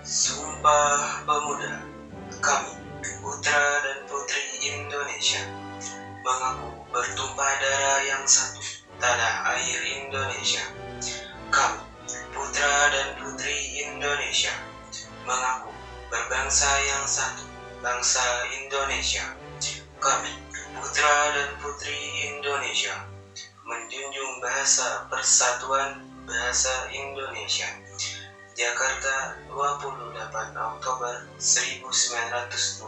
Sumpah Pemuda. Kami, putra dan putri Indonesia, mengaku bertumpah darah yang satu, tanah air Indonesia. Kami, putra dan putri Indonesia, mengaku berbangsa yang satu, bangsa Indonesia. Kami, putra dan putri Indonesia, menjunjung bahasa persatuan bahasa Indonesia. Jakarta, 28 Oktober 1928.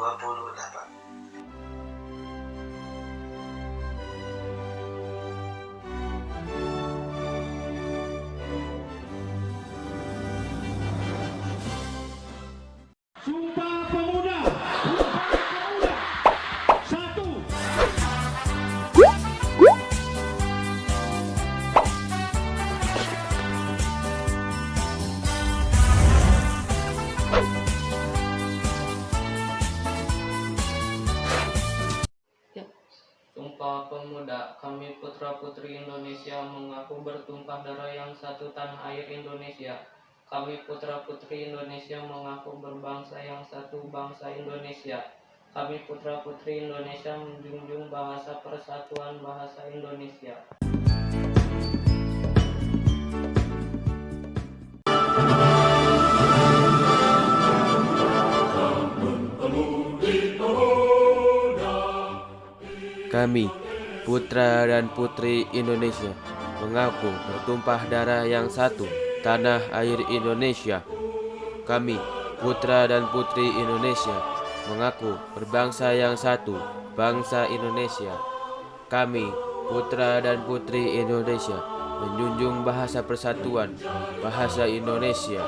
Sumpah Pemuda. Satu. Sumpah Pemuda, kami putra-putri Indonesia mengaku bertumpah darah yang satu tanah air Indonesia. Kami putra-putri Indonesia mengaku berbangsa yang satu bangsa Indonesia. Kami putra-putri Indonesia menjunjung bahasa persatuan bahasa Indonesia. Kami, putra dan putri Indonesia, mengaku bertumpah darah yang satu, tanah air Indonesia. Kami, putra dan putri Indonesia, mengaku berbangsa yang satu, bangsa Indonesia. Kami, putra dan putri Indonesia, menjunjung bahasa persatuan, bahasa Indonesia.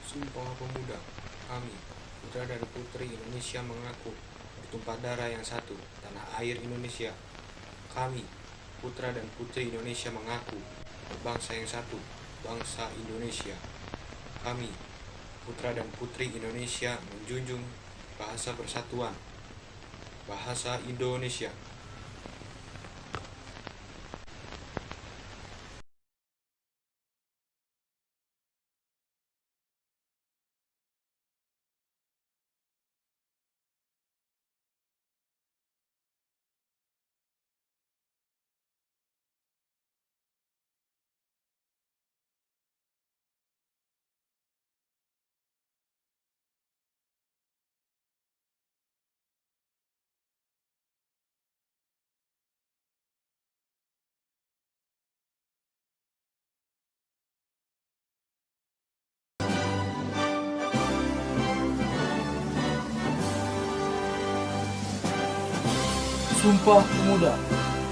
Sumpah Pemuda. Kami, putra dan putri Indonesia mengaku bertumpah darah yang satu, tanah air Indonesia. Kami, putra dan putri Indonesia mengaku berbangsa yang satu, bangsa Indonesia. Kami, putra dan putri Indonesia menjunjung bahasa persatuan, bahasa Indonesia. Sumpah Pemuda.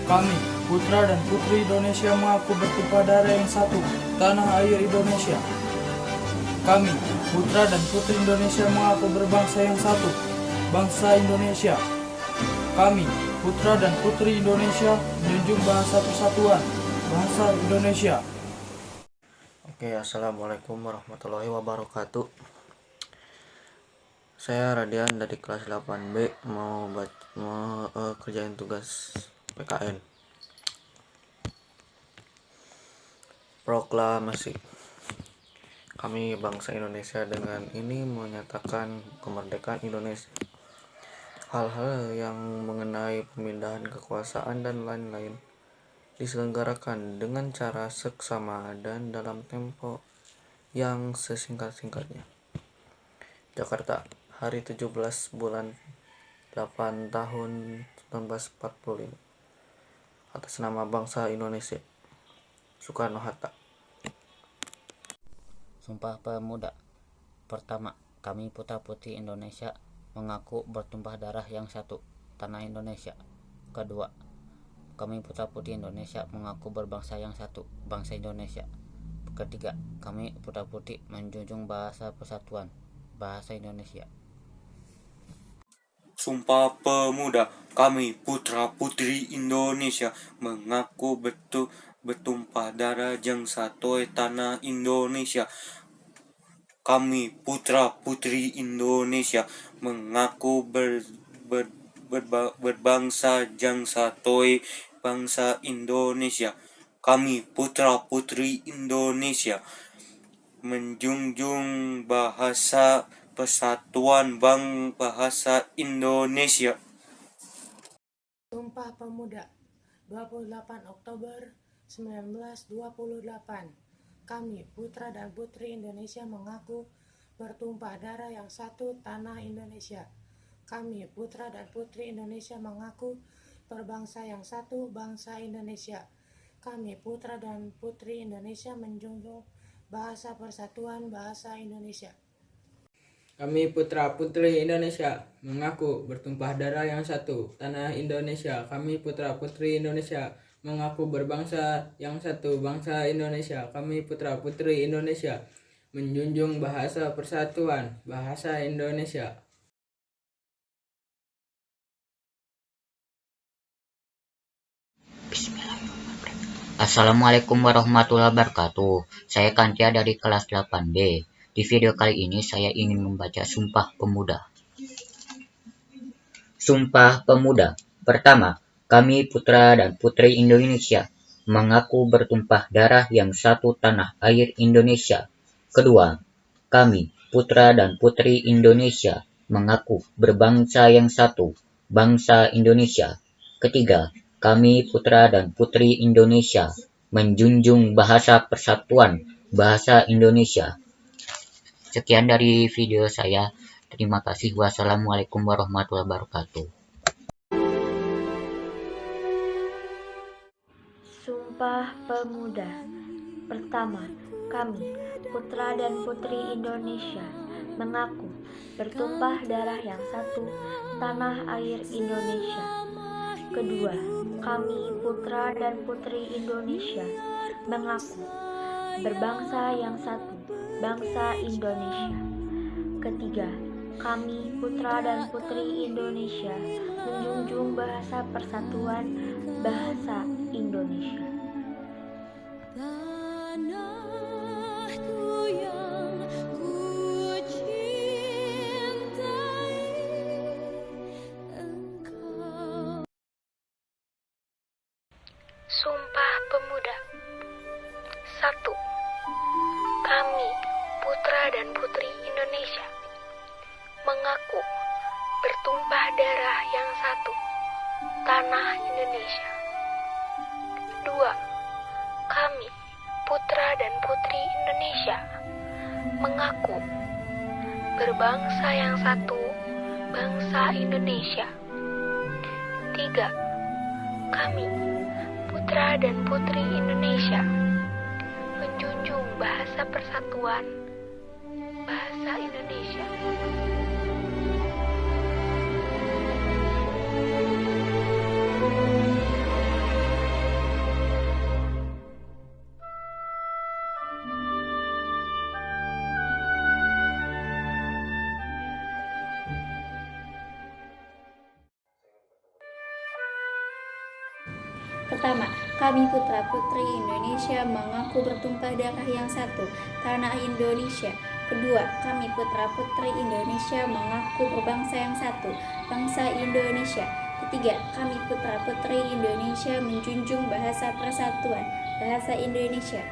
Kami, putra dan putri Indonesia mengaku bertumpah darah yang satu, tanah air Indonesia. Kami, putra dan putri Indonesia mengaku berbangsa yang satu, bangsa Indonesia. Kami, putra dan putri Indonesia menjunjung bahasa persatuan, bahasa Indonesia. Oke, assalamualaikum warahmatullahi wabarakatuh. Saya Radian dari kelas 8B mau kerjain tugas PKN. Proklamasi. Kami bangsa Indonesia dengan ini menyatakan kemerdekaan Indonesia. Hal-hal yang mengenai pemindahan kekuasaan dan lain-lain diselenggarakan dengan cara seksama dan dalam tempo yang sesingkat-singkatnya. Jakarta, hari 17 bulan 8 tahun 1945. Atas nama bangsa Indonesia. Soekarno-Hatta. Sumpah Pemuda. Pertama, kami putra-putri Indonesia mengaku bertumpah darah yang satu, tanah Indonesia. Kedua, kami putra-putri Indonesia mengaku berbangsa yang satu, bangsa Indonesia. Ketiga, kami putra-putri menjunjung bahasa persatuan, bahasa Indonesia. Sumpah Pemuda. Kami, putra-putri Indonesia, mengaku bertumpah darah yang satu, tanah Indonesia. Kami putra-putri Indonesia mengaku berbangsa Jangsatoy bangsa Indonesia. Kami putra-putri Indonesia menjunjung bahasa persatuan bahasa Indonesia. Sumpah Pemuda 28 Oktober 1928. Kami, putra dan putri Indonesia mengaku bertumpah darah yang satu tanah Indonesia. Kami, putra dan putri Indonesia mengaku berbangsa yang satu bangsa Indonesia. Kami, putra dan putri Indonesia menjunjung bahasa persatuan bahasa Indonesia. Kami putra-putri Indonesia mengaku bertumpah darah yang satu tanah Indonesia. Kami putra-putri Indonesia mengaku berbangsa yang satu bangsa Indonesia. Kami putra-putri Indonesia menjunjung bahasa persatuan bahasa Indonesia. Assalamualaikum warahmatullahi wabarakatuh. Saya Kantia dari kelas 8B. Di video kali ini saya ingin membaca Sumpah Pemuda. Sumpah Pemuda. Pertama, kami putra dan putri Indonesia mengaku bertumpah darah yang satu tanah air Indonesia. Kedua, kami putra dan putri Indonesia mengaku berbangsa yang satu, bangsa Indonesia. Ketiga, kami putra dan putri Indonesia menjunjung bahasa persatuan bahasa Indonesia. Sekian dari video saya. Terima kasih. Wassalamualaikum warahmatullahi wabarakatuh. Sumpah Pemuda. Pertama, kami, putra dan putri Indonesia, mengaku bertumpah darah yang satu, tanah air Indonesia. Kedua, kami, putra dan putri Indonesia, mengaku berbangsa yang satu, bangsa Indonesia. Ketiga, kami, putra dan putri Indonesia, menjunjung bahasa persatuan bahasa Indonesia. Sumpah Pemuda. 1. Kami, putra dan putri Indonesia, mengaku bertumpah darah yang satu, tanah Indonesia. 2. Kami, putra dan putri Indonesia, mengaku berbangsa yang satu, bangsa Indonesia. 3. Kami, putra dan putri Indonesia, menjunjung bahasa persatuan bahasa Indonesia. Pertama, kami putra-putri Indonesia mengaku bertumpah darah yang satu, tanah Indonesia. Kedua, kami putra-putri Indonesia mengaku berbangsa yang satu, bangsa Indonesia. Ketiga, kami putra-putri Indonesia menjunjung bahasa persatuan, bahasa Indonesia.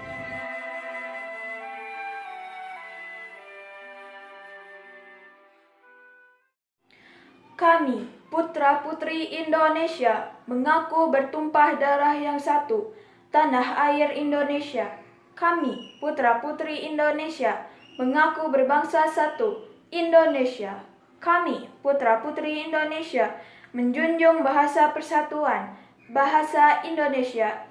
Kami, putra-putri Indonesia, mengaku bertumpah darah yang satu, tanah air Indonesia. Kami, putra-putri Indonesia, mengaku berbangsa satu, Indonesia. Kami, putra-putri Indonesia, menjunjung bahasa persatuan, bahasa Indonesia.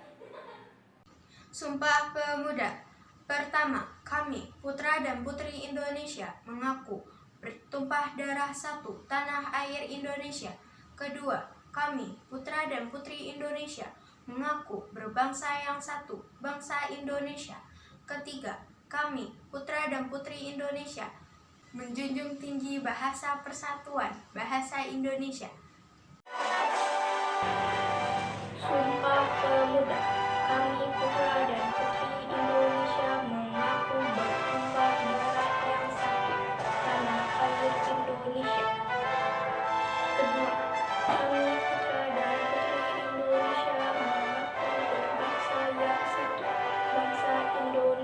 Sumpah Pemuda. Pertama, kami, putra dan putri Indonesia, mengaku bertumpah darah satu, tanah air Indonesia. Kedua, kami, putra dan putri Indonesia, mengaku berbangsa yang satu, bangsa Indonesia. Ketiga, kami, putra dan putri Indonesia, menjunjung tinggi bahasa persatuan, bahasa Indonesia. Sumpah Pemuda. Kami, putra dan putri Indonesia, mengaku bertumpah darah yang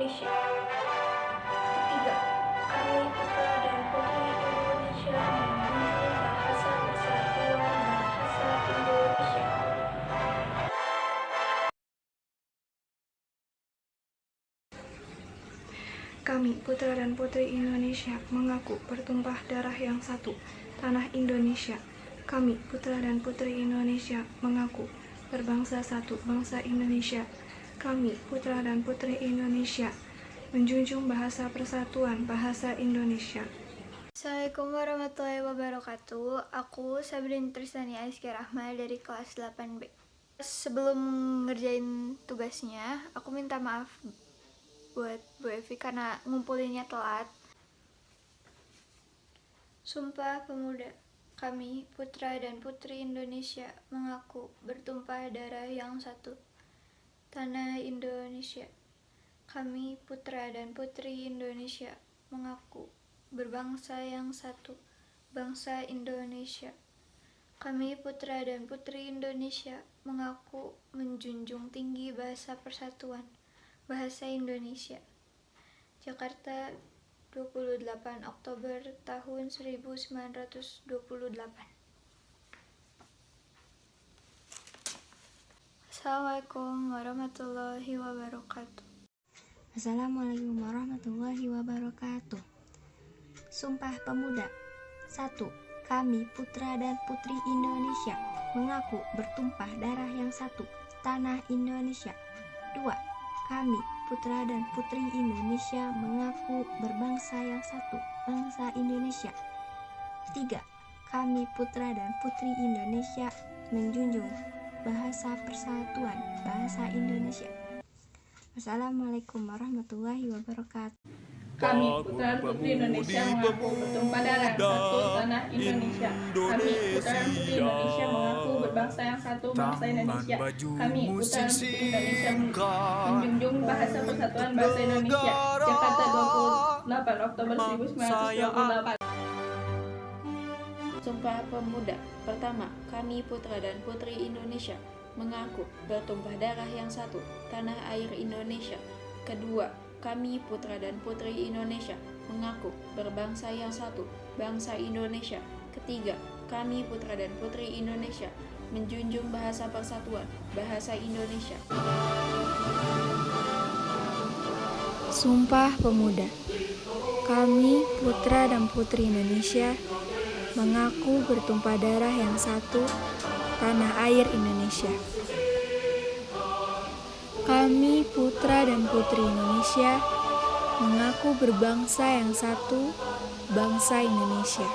Indonesia. Ketiga, kami putra dan putri Indonesia menjunjung bahasa persatuan bahasa Indonesia. Kami, putra dan putri Indonesia, mengaku bertumpah darah yang satu, tanah Indonesia. Kami, putra dan putri Indonesia, mengaku berbangsa satu, bangsa Indonesia. Kami, putra dan putri Indonesia, menjunjung bahasa persatuan, bahasa Indonesia. Assalamualaikum warahmatullahi wabarakatuh. Aku Sabrin Trisani Aiski Rahma dari kelas 8B. Sebelum ngerjain tugasnya, aku minta maaf buat Bu Evi karena ngumpulinnya telat. Sumpah Pemuda. Kami, putra dan putri Indonesia, mengaku bertumpah darah yang satu, tanah Indonesia. Kami, putra dan putri Indonesia, mengaku berbangsa yang satu, bangsa Indonesia. Kami, putra dan putri Indonesia, mengaku menjunjung tinggi bahasa persatuan, bahasa Indonesia. Jakarta, 28 Oktober tahun 1928. Assalamualaikum warahmatullahi wabarakatuh. Assalamualaikum warahmatullahi wabarakatuh. Sumpah Pemuda. 1. Kami putra dan putri Indonesia mengaku bertumpah darah yang satu, tanah Indonesia. 2. Kami putra dan putri Indonesia mengaku berbangsa yang satu, bangsa Indonesia. 3. Kami putra dan putri Indonesia menjunjung bahasa persatuan, bahasa Indonesia. Wassalamualaikum warahmatullahi wabarakatuh. Kami, putra dan putri Indonesia, mengaku bertumpah darah satu, tanah Indonesia. Kami, putra dan putri Indonesia, mengaku berbangsa yang satu, bangsa Indonesia. Kami, putra dan putri Indonesia, menjunjung bahasa persatuan, bahasa Indonesia. Jakarta, 28 Oktober 1928. Sumpah Pemuda. Pertama, kami putra dan putri Indonesia mengaku bertumpah darah yang satu, tanah air Indonesia. Kedua, kami putra dan putri Indonesia mengaku berbangsa yang satu, bangsa Indonesia. Ketiga, kami putra dan putri Indonesia menjunjung bahasa persatuan, bahasa Indonesia. Sumpah Pemuda. Kami putra dan putri Indonesia mengaku bertumpah darah yang satu, tanah air Indonesia. Kami putra dan putri Indonesia mengaku berbangsa yang satu, bangsa Indonesia.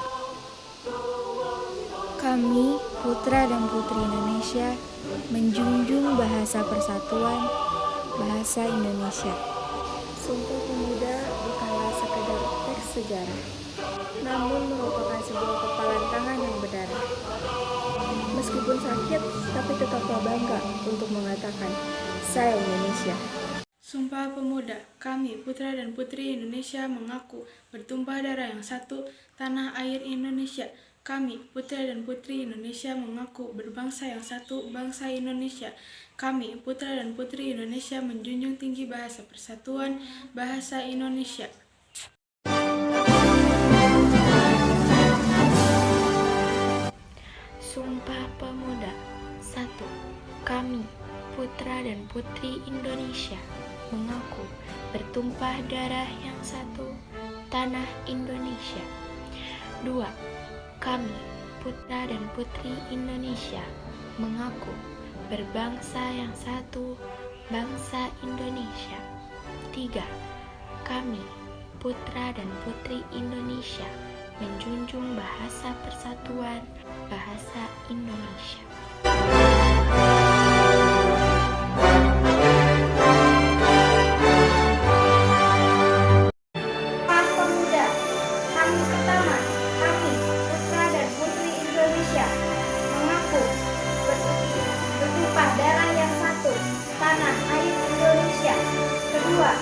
Kami putra dan putri Indonesia menjunjung bahasa persatuan, bahasa Indonesia. Sumpah Pemuda bukanlah sekedar teks sejarah, namun merupakan sebuah kepalan tangan yang berdarah. Meskipun sakit, tapi tetaplah bangga untuk mengatakan, saya Indonesia. Sumpah Pemuda. Kami, putra dan putri Indonesia, mengaku bertumpah darah yang satu, tanah air Indonesia. Kami, putra dan putri Indonesia, mengaku berbangsa yang satu, bangsa Indonesia. Kami, putra dan putri Indonesia, menjunjung tinggi bahasa persatuan, bahasa Indonesia. Sumpah Pemuda. 1. Kami, putra dan putri Indonesia, mengaku bertumpah darah yang satu, tanah Indonesia. 2. Kami, putra dan putri Indonesia, mengaku berbangsa yang satu, bangsa Indonesia. 3. Kami, putra dan putri Indonesia, menjunjung bahasa persatuan, bahasa Indonesia. Sumpah Pemuda. Kami pertama, kami putra dan putri Indonesia mengaku bertumpah darah yang satu, tanah air Indonesia. Kedua,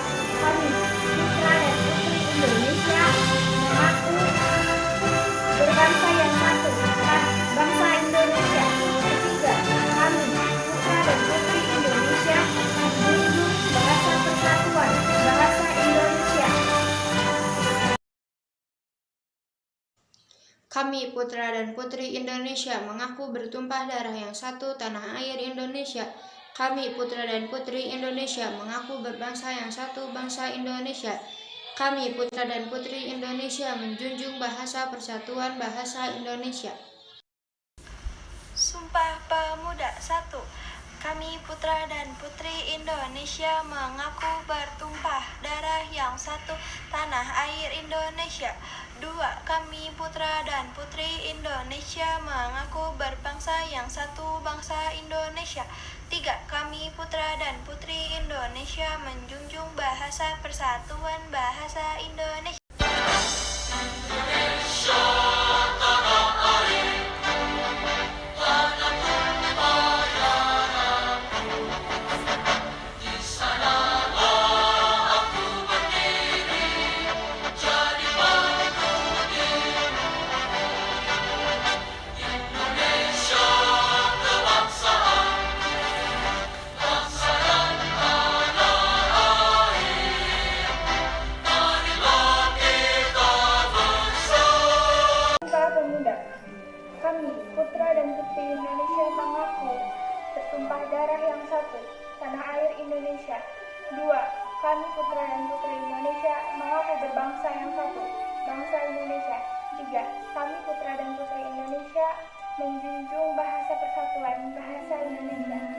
kami putra dan putri Indonesia mengaku berbangsa yang satu, bangsa Indonesia. Kami putra dan putri Indonesia mengaku bertumpah darah yang satu tanah air Indonesia. Kami putra dan putri Indonesia mengaku berbangsa yang satu bangsa Indonesia. Kami putra dan putri Indonesia menjunjung bahasa persatuan bahasa Indonesia. Sumpah Pemuda 1. Kami putra dan putri Indonesia mengaku bertumpah darah yang satu tanah air Indonesia. 2. Kami putra dan putri Indonesia mengaku berbangsa yang satu bangsa Indonesia. 3. Kami putra dan putri Indonesia menjunjung bahasa persatuan bahasa Indonesia. Kami, putra dan putri Indonesia mengaku bertumpah darah yang satu, tanah air Indonesia. 2. Kami putra dan putri Indonesia mengaku berbangsa yang satu, bangsa Indonesia. 3. Kami putra dan putri Indonesia menjunjung bahasa persatuan bahasa Indonesia.